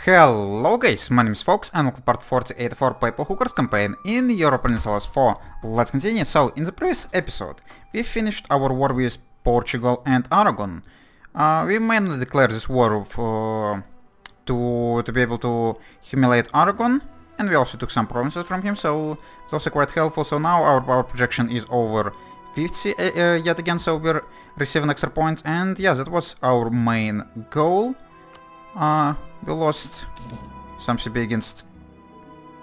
Hello guys, my name is Fox and welcome to part 48 of our Papal Hookers campaign in Europa Universalis 4. Let's continue. So, in the previous episode, we finished our war with Portugal and Aragon. We mainly declared this war to be able to humiliate Aragon, and we also took some provinces from him, so it's also quite helpful. So now our power projection is over 50 yet again, so we're receiving extra points, and yeah, that was our main goal. We lost some CB against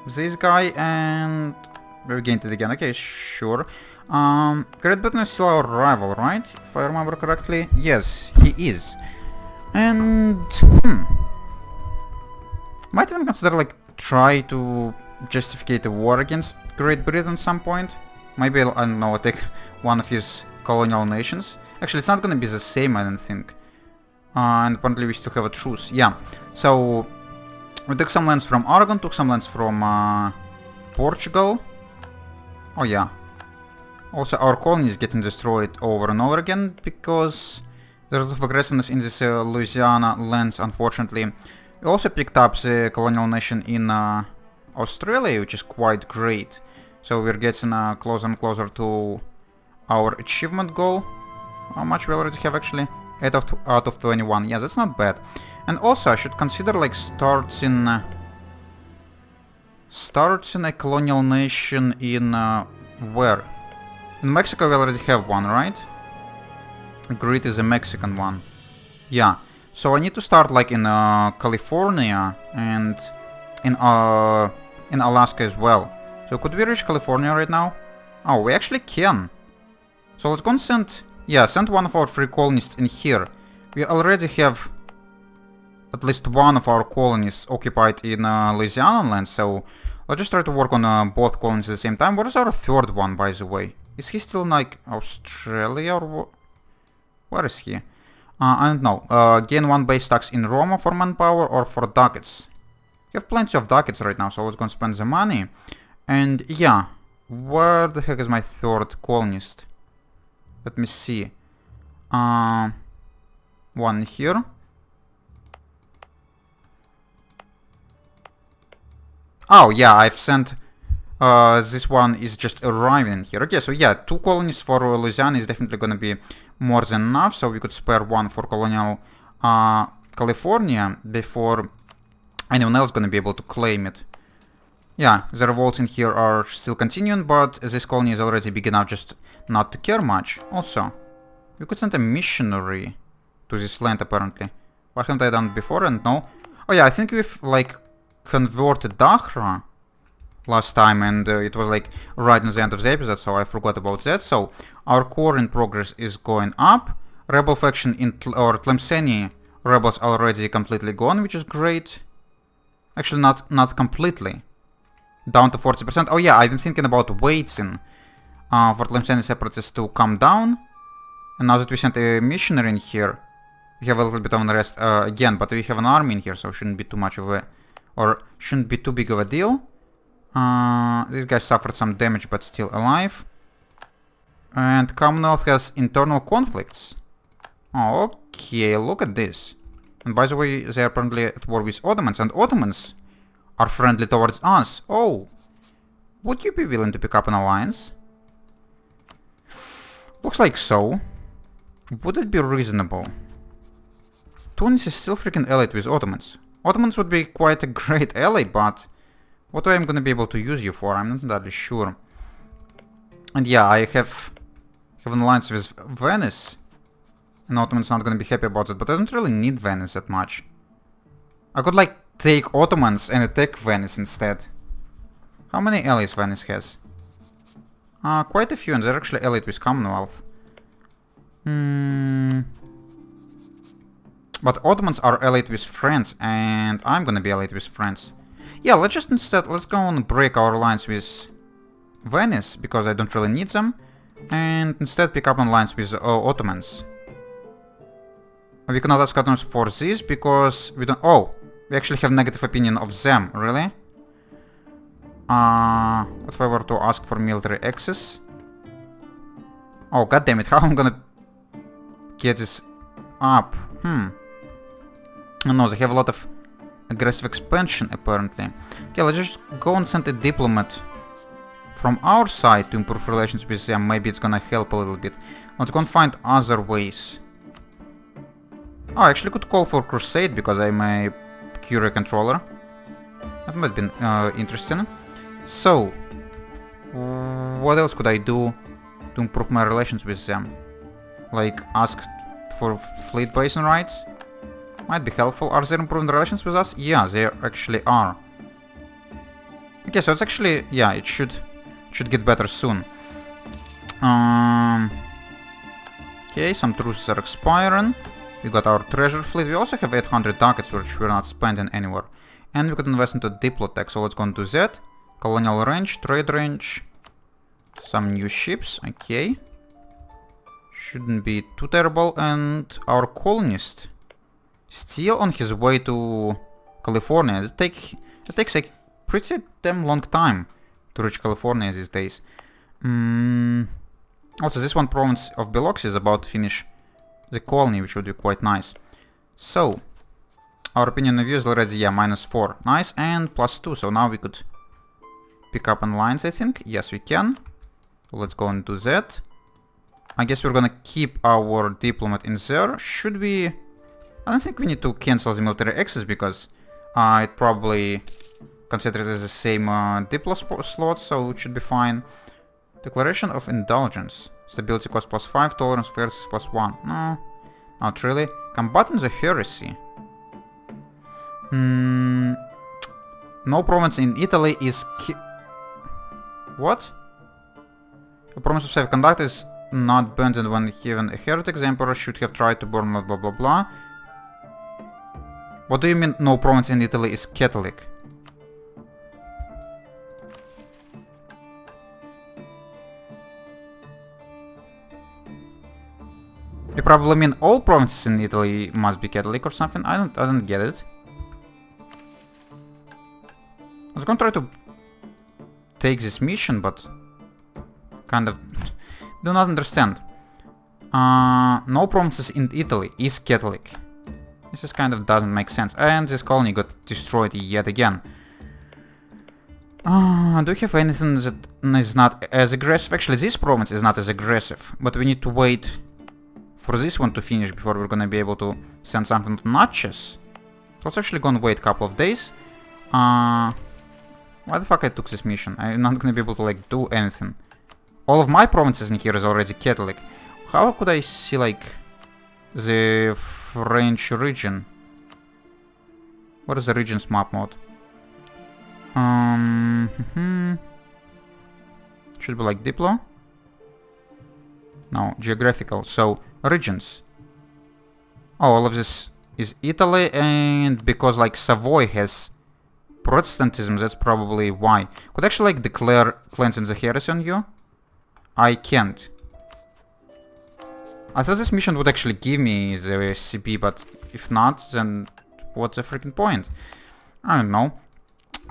this guy, and we gained it again. Okay, sure. Great Britain is still our rival, right? If I remember correctly. Yes, he is. And might even consider like try to justify the war against Great Britain at some point. Maybe I don't know, take one of his colonial nations. Actually, it's not gonna be the same, I don't think. And apparently we still have a truce. Yeah. So we took some lands from Aragon, took some lands from Portugal. Oh yeah. Also our colony is getting destroyed over and over again because there's a lot of aggressiveness in this Louisiana lands, unfortunately. We also picked up the colonial nation in Australia, which is quite great. So we're getting closer and closer to our achievement goal. How much we already have actually? 8 out of 21. Yeah, that's not bad. And also I should consider like starting a colonial nation in where? In Mexico we already have one, right? Great is a Mexican one. Yeah. So I need to start like in California and in Alaska as well. So could we reach California right now? Oh, we actually can. So let's go and send one of our free colonists in here. We already have at least one of our colonies occupied in Louisiana land, so let's just try to work on both colonies at the same time. What is our third one, by the way? Is he still in like Australia or where is he? I don't know. Gain 1 base tax in Roma for manpower or for ducats. We have plenty of ducats right now, so let's go and spend the money. And yeah, where the heck is my third colonist? Let me see. One here. Oh yeah, I've sent... this one is just arriving here. Okay, so yeah, 2 colonies for Louisiana is definitely gonna be more than enough. So we could spare one for colonial California before anyone else gonna be able to claim it. Yeah, the revolts in here are still continuing, but this colony is already big enough just not to care much. Also, we could send a missionary to this land apparently. Why haven't I done it before? And no. Oh yeah, I think we've like converted Dahra last time, and it was like right in the end of the episode, so I forgot about that. So our core in progress is going up. Rebel faction in Tlemceni rebels already completely gone, which is great. Actually, not completely. Down to 40%. Oh yeah, I've been thinking about waiting for Tlemceni separatists to come down. And now that we sent a missionary in here, we have a little bit of unrest again, but we have an army in here, so shouldn't be too much of a... or shouldn't be too big of a deal. This guy suffered some damage, but still alive. And Commonwealth has internal conflicts. Oh, okay, look at this. And by the way, they are apparently at war with Ottomans, and Ottomans are friendly towards us. Oh, would you be willing to pick up an alliance? Looks like so. Would it be reasonable? Tunis is still freaking allied with Ottomans. Ottomans would be quite a great ally, but what am I gonna be able to use you for? I'm not entirely sure. And yeah, I have an alliance with Venice. And Ottomans not gonna be happy about it, but I don't really need Venice that much. I could like take Ottomans and attack Venice instead. How many allies Venice has? Quite a few, and they're actually allied with Commonwealth. But Ottomans are allied with France, and I'm gonna be allied with France. Yeah, let's just instead, let's go and break our alliance with Venice, because I don't really need them. And instead pick up an alliance with Ottomans. We cannot ask Ottomans for this, because we don't... Oh! We actually have negative opinion of them, really? What if I were to ask for military access? Oh, goddammit, how am I gonna get this up? No, they have a lot of aggressive expansion, apparently. Okay, let's just go and send a diplomat from our side to improve relations with them. Maybe it's gonna help a little bit. Let's go and find other ways. Oh, I actually could call for crusade because I'm a curia controller. That might be interesting. So, what else could I do to improve my relations with them? Like, ask for fleet basin rights? Might be helpful. Are they improving relations with us? Yeah, they actually are. Okay, so it's actually... yeah, it should get better soon. Okay, some truces are expiring. We got our treasure fleet. We also have 800 ducats, which we're not spending anywhere. And we could invest into Diplotech, so let's go and do that. Colonial range, trade range. Some new ships, okay. Shouldn't be too terrible. And our colonist still on his way to California. It takes a pretty damn long time to reach California these days. Also, this one province of Biloxi is about to finish the colony, which would be quite nice. So, our opinion of view is already, yeah, -4. Nice, and +2, so now we could pick up on lines, I think. Yes, we can. So let's go and do that. I guess we're gonna keep our diplomat in there. Should we... I don't think we need to cancel the military access because it probably considers as the same diplo slots, so it should be fine. Declaration of Indulgence. Stability cost +5, tolerance of heresies +1. No, not really. Combating the heresy. No province in Italy is what? A promise of safe conduct is not banned when given a heretic. The emperor should have tried to burn blah blah blah. What do you mean no province in Italy is Catholic? You probably mean all provinces in Italy must be Catholic or something? I don't get it. I was gonna try to take this mission, but kind of do not understand. No provinces in Italy is Catholic. This is kind of doesn't make sense. And this colony got destroyed yet again. Do we have anything that is not as aggressive? Actually, this province is not as aggressive, but we need to wait for this one to finish before we're gonna be able to send something to Natchez. So let's actually go and wait a couple of days. Why the fuck I took this mission? I'm not gonna be able to like do anything. All of my provinces in here is already Catholic. How could I see like the French region? What is the region's map mode? Should be like Diplo? No, geographical. So regions. Oh, all of this is Italy, and because like Savoy has Protestantism, that's probably why. Could actually like declare cleansing the heresy on you? I can't. I thought this mission would actually give me the CP, but if not, then what's the freaking point? I don't know.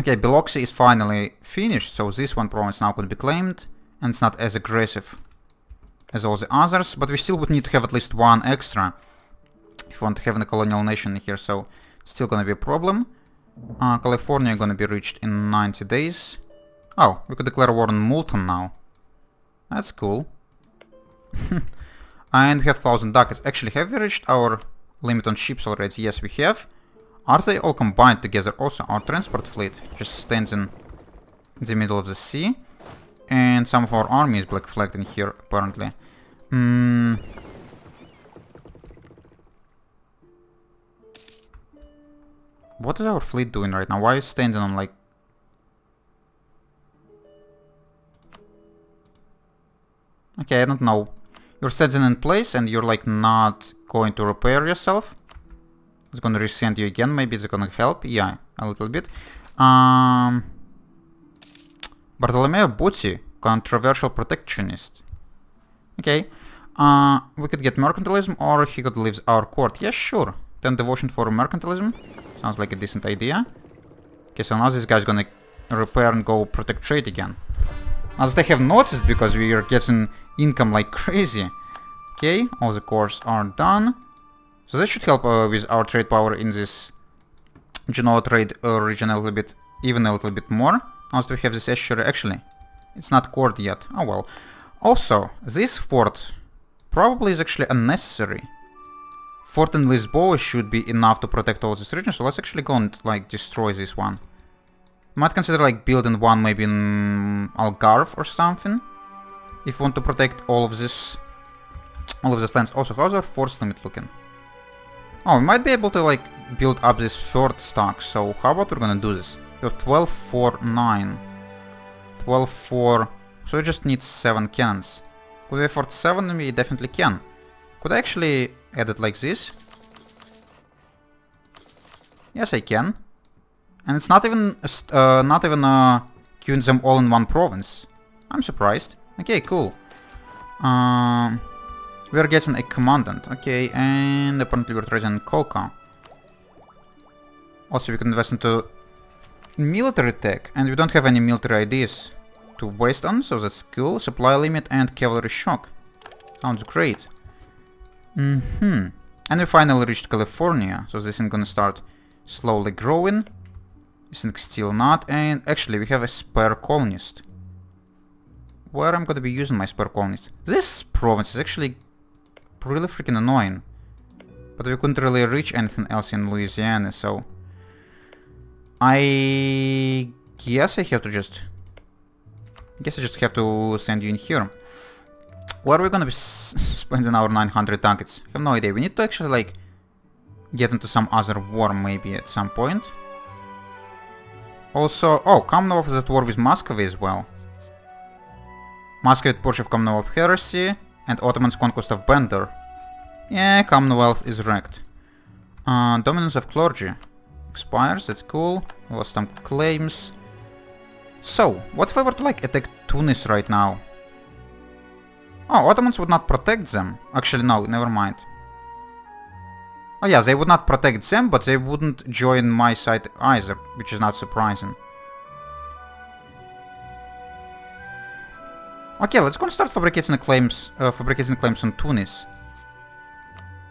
Okay, Biloxi is finally finished, so this one province now could be claimed, and it's not as aggressive as all the others, but we still would need to have at least one extra if we want to have a colonial nation here, so still gonna be a problem. California gonna be reached in 90 days. Oh, we could declare war on Moulton now. That's cool. And we have 1000 ducats. Actually, have we reached our limit on ships already? Yes, we have. Are they all combined together? Also, our transport fleet just stands in the middle of the sea. And some of our army is black flagged in here, apparently. What is our fleet doing right now? Why is it standing on like... Okay, I don't know. You're standing in place and you're like not going to repair yourself. It's gonna resend you again. Maybe it's gonna help. Yeah, a little bit. Bartolomeo Bucci, controversial protectionist. Okay. We could get mercantilism or he could leave our court. Yeah, sure. 10 devotion for mercantilism. Sounds like a decent idea. Okay, so now this guy's gonna repair and go protect trade again. As they have noticed, because we are getting income like crazy. Okay, all the cores are done. So that should help with our trade power in this Genoa trade region a little bit, even a little bit more. Also we have this estuary. Actually, it's not cored yet. Oh well. Also, this fort probably is actually unnecessary. Fort in Lisboa should be enough to protect all this region, so let's actually go and like destroy this one. Might consider like building one maybe in Algarve or something, if we want to protect all of this lands. Also, how's our force limit looking? Oh, we might be able to like build up this third stock, so how about we're gonna do this? We have 12, 4, 9. 12, 4, so we just need 7 cannons. Could we afford 7? We definitely can. Could I actually add it like this? Yes, I can. And it's not even queuing them all in one province. I'm surprised. Okay, cool. We are getting a commandant. Okay, and apparently we're trading coca. Also, we can invest into military tech, and we don't have any military ideas to waste on, so that's cool. Supply limit and cavalry shock. Sounds great. And we finally reached California, so this is gonna start slowly growing. This thing still not, and actually we have a spare colonist. Where I'm gonna be using my spare colonist? This province is actually really freaking annoying. But we couldn't really reach anything else in Louisiana, so I guess I have to just... I just have to send you in here. Where are we gonna be spending our 900 ducats? I have no idea. We need to actually like get into some other war maybe at some point. Also, oh, Commonwealth is at war with Muscovy as well. Muscovy push of Commonwealth heresy and Ottoman's conquest of Bender. Yeah, Commonwealth is wrecked. Dominance of clergy expires, that's cool. We lost some claims. So, what if I were to like attack Tunis right now? Oh, Ottomans would not protect them. Actually, no, never mind. Oh yeah, they would not protect them, but they wouldn't join my side either, which is not surprising. Okay, let's go and start fabricating claims on Tunis.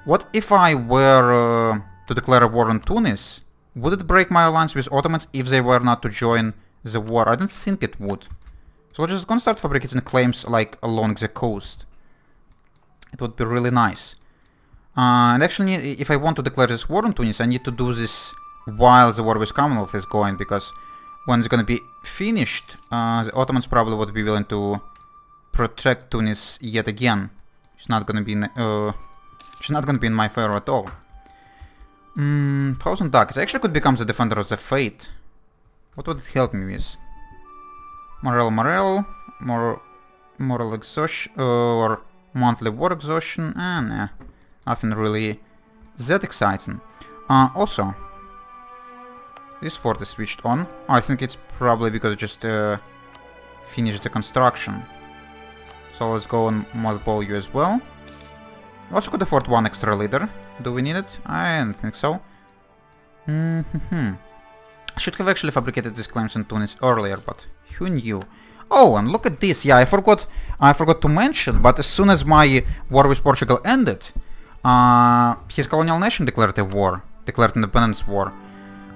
What if I were to declare a war on Tunis? Would it break my alliance with Ottomans if they were not to join the war? I don't think it would. So we're just gonna start fabricating claims like along the coast. It would be really nice. And actually, if I want to declare this war on Tunis, I need to do this while the war with Commonwealth is going, because when it's gonna be finished, the Ottomans probably would be willing to protect Tunis yet again. It's not gonna be in my favor at all. 1000 ducats. I actually could become the defender of the fate. What would it help me with? Morale, moral exhaustion, or monthly war exhaustion? Nah. Nothing really that exciting. Also, this fort is switched on. Oh, I think it's probably because it just finished the construction. So let's go and mothball you as well. We also could afford one extra leader. Do we need it? I don't think so. Should have actually fabricated these claims in Tunis earlier, but who knew? Oh, and look at this. Yeah, I forgot to mention, but as soon as my war with Portugal ended, his colonial nation declared independence war.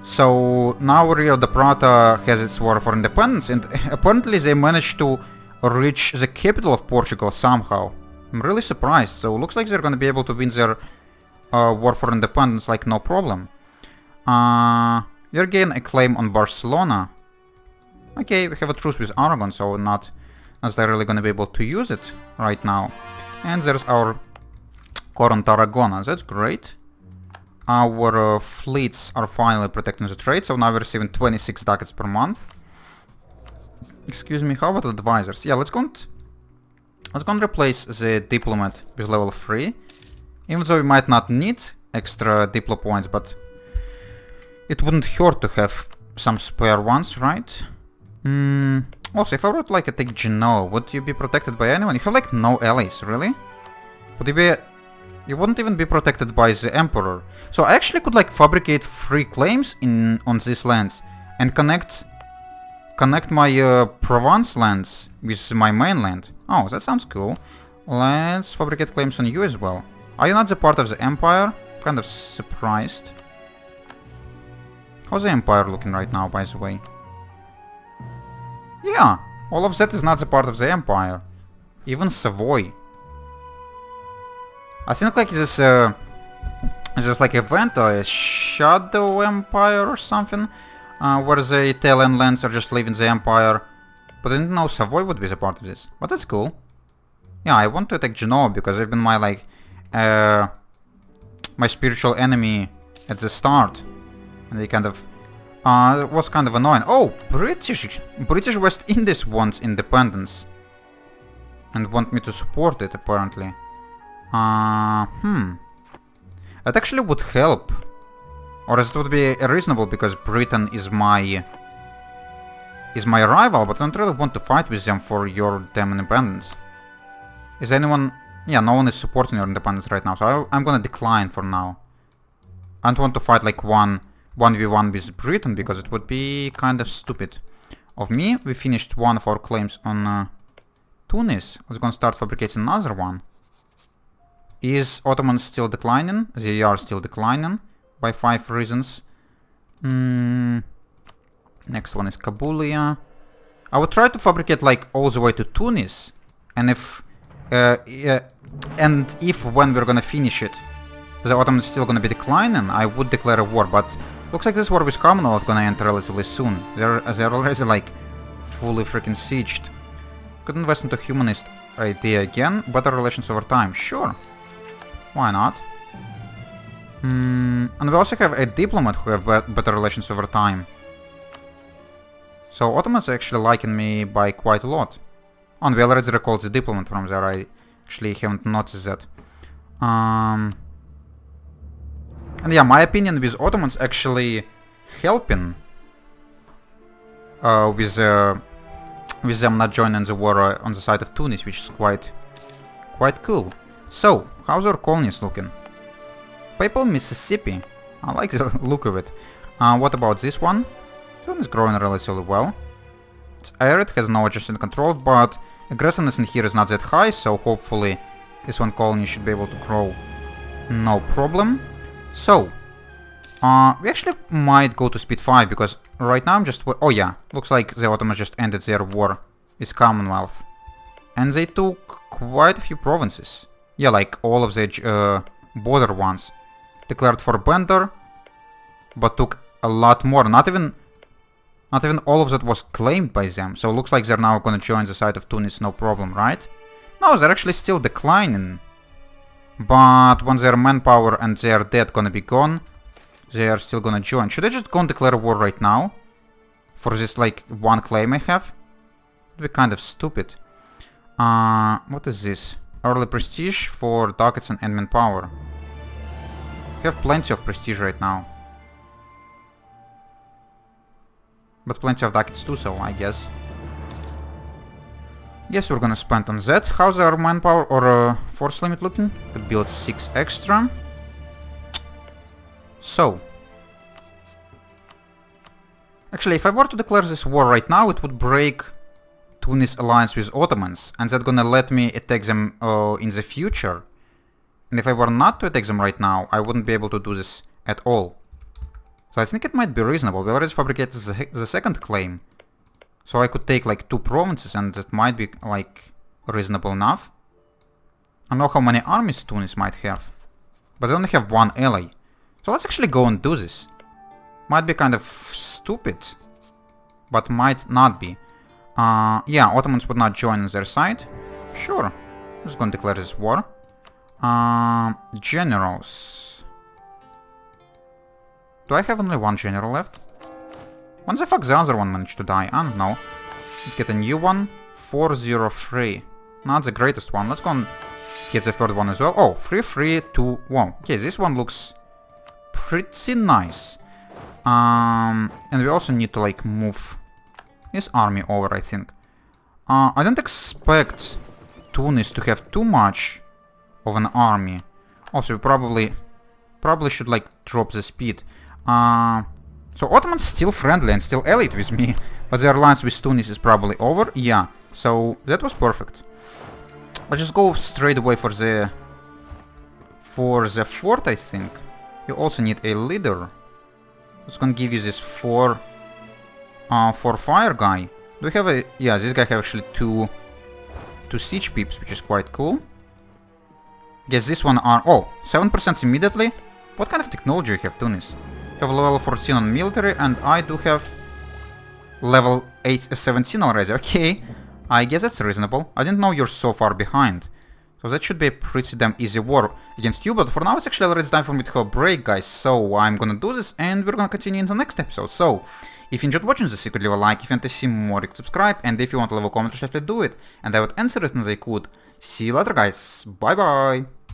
So now Rio de Prata has its war for independence, and apparently they managed to reach the capital of Portugal somehow. I'm really surprised. So looks like they're gonna be able to win their war for independence like no problem. You're getting a claim on Barcelona. Okay, we have a truce with Aragon, so not necessarily gonna be able to use it right now. And there's our Coron Tarragona, that's great. Our fleets are finally protecting the trade, so now we're receiving 26 ducats per month. Excuse me, how about advisors? Yeah, let's go and replace the diplomat with level 3. Even though we might not need extra diplo points, but it wouldn't hurt to have some spare ones, right? Also, if I were to like attack Genoa, would you be protected by anyone? You have like no allies, really? Would you be... You wouldn't even be protected by the Emperor. So I actually could like fabricate 3 claims on these lands and connect my Provence lands with my mainland. Oh, that sounds cool. Let's fabricate claims on you as well. Are you not the part of the Empire? Kind of surprised. How's the Empire looking right now, by the way? Yeah, all of that is not a part of the Empire. Even Savoy. I think like this just like event, a Shadow Empire or something, where the Italian lands are just leaving the Empire. But I didn't know Savoy would be a part of this. But that's cool. Yeah, I want to attack Genoa because they've been my like my spiritual enemy at the start, and they kind of it was kind of annoying. Oh, British West Indies wants independence and want me to support it apparently. That actually would help, or it would be reasonable because Britain is my rival, but I don't really want to fight with them for your damn independence. Is anyone... Yeah, no one is supporting your independence right now, so I'm gonna decline for now. I don't want to fight like 1v1 with Britain, because it would be kind of stupid of me. We finished one of our claims on Tunis. Let's gonna start fabricating another one. Is Ottomans still declining? They are still declining by 5 reasons. Next one is Kabulia. I would try to fabricate like all the way to Tunis, and if when we're gonna finish it, the Ottomans still gonna be declining, I would declare a war. But looks like this war with Commonwealth gonna end relatively soon. They're already like fully freaking sieged. Could invest into humanist idea again. Better relations over time. Sure. Why not? And we also have a diplomat who have better relations over time. So Ottomans are actually liking me by quite a lot. Oh, and we already recalled the diplomat from there. I actually haven't noticed that. And yeah, my opinion with Ottomans actually helping with them not joining the war on the side of Tunis, which is quite cool. So, how's our colonies looking? Papal Mississippi. I like the look of it. What about this one? This one is growing relatively well. It's arid, has no adjacent control, but aggressiveness in here is not that high, so hopefully this one colony should be able to grow no problem. So, we actually might go to speed 5, because right now I'm just... Oh yeah, looks like the Ottomans just ended their war with Commonwealth. And they took quite a few provinces. Yeah, like all of the border ones. Declared for Bender, but took a lot more. Not even all of that was claimed by them, so it looks like they're now gonna join the side of Tunis, no problem, right? No, they're actually still declining. But when their manpower and their debt gonna be gone, they are still gonna join. Should I just go and declare a war right now? For this, like, one claim I have? It'd be kind of stupid. What is this? Early prestige for ducats and admin power. We have plenty of prestige right now. But plenty of ducats too, so I guess. Yes, we're gonna spend on that. How's our manpower or force limit looking? Could build 6 extra. So. Actually, if I were to declare this war right now, it would break Tunis alliance with Ottomans. And that's gonna let me attack them in the future. And if I were not to attack them right now, I wouldn't be able to do this at all. So I think it might be reasonable. We already fabricated the second claim. So I could take like 2 provinces, and that might be like reasonable enough. I don't know how many armies Tunis might have. But they only have 1 ally. So let's actually go and do this. Might be kind of stupid, but might not be. Yeah, Ottomans would not join on their side. Sure. I'm just gonna declare this war. Generals. Do I have only 1 general left? When the fuck the other one managed to die? I don't know. Let's get a new one. 403. Not the greatest one. Let's go and get the third one as well. Oh, 3-3-2-1. Okay, this one looks pretty nice. And we also need to like move his army over, I think. I don't expect Tunis to have too much of an army. Also, we probably should like drop the speed. So Ottomans still friendly and still allied with me, but their alliance with Tunis is probably over. Yeah, so that was perfect. Let's just go straight away for the fort, I think. You also need a leader. It's gonna give you this 4 fire guy. Do we have a... Yeah, this guy have actually two siege peeps, which is quite cool. Guess this one are... Oh, 7% immediately? What kind of technology you have, Tunis? You have level 14 on military, and I do have level 17 already. Okay, I guess that's reasonable. I didn't know you're so far behind. So that should be a pretty damn easy war against you, but for now it's actually already time for me to have a break, guys. So I'm gonna do this, and we're gonna continue in the next episode. So, if you enjoyed watching this, you could leave a like, if you want to see more, you could subscribe, and if you want to leave a comment, just definitely do it. And I would answer it as I could. See you later, guys. Bye bye.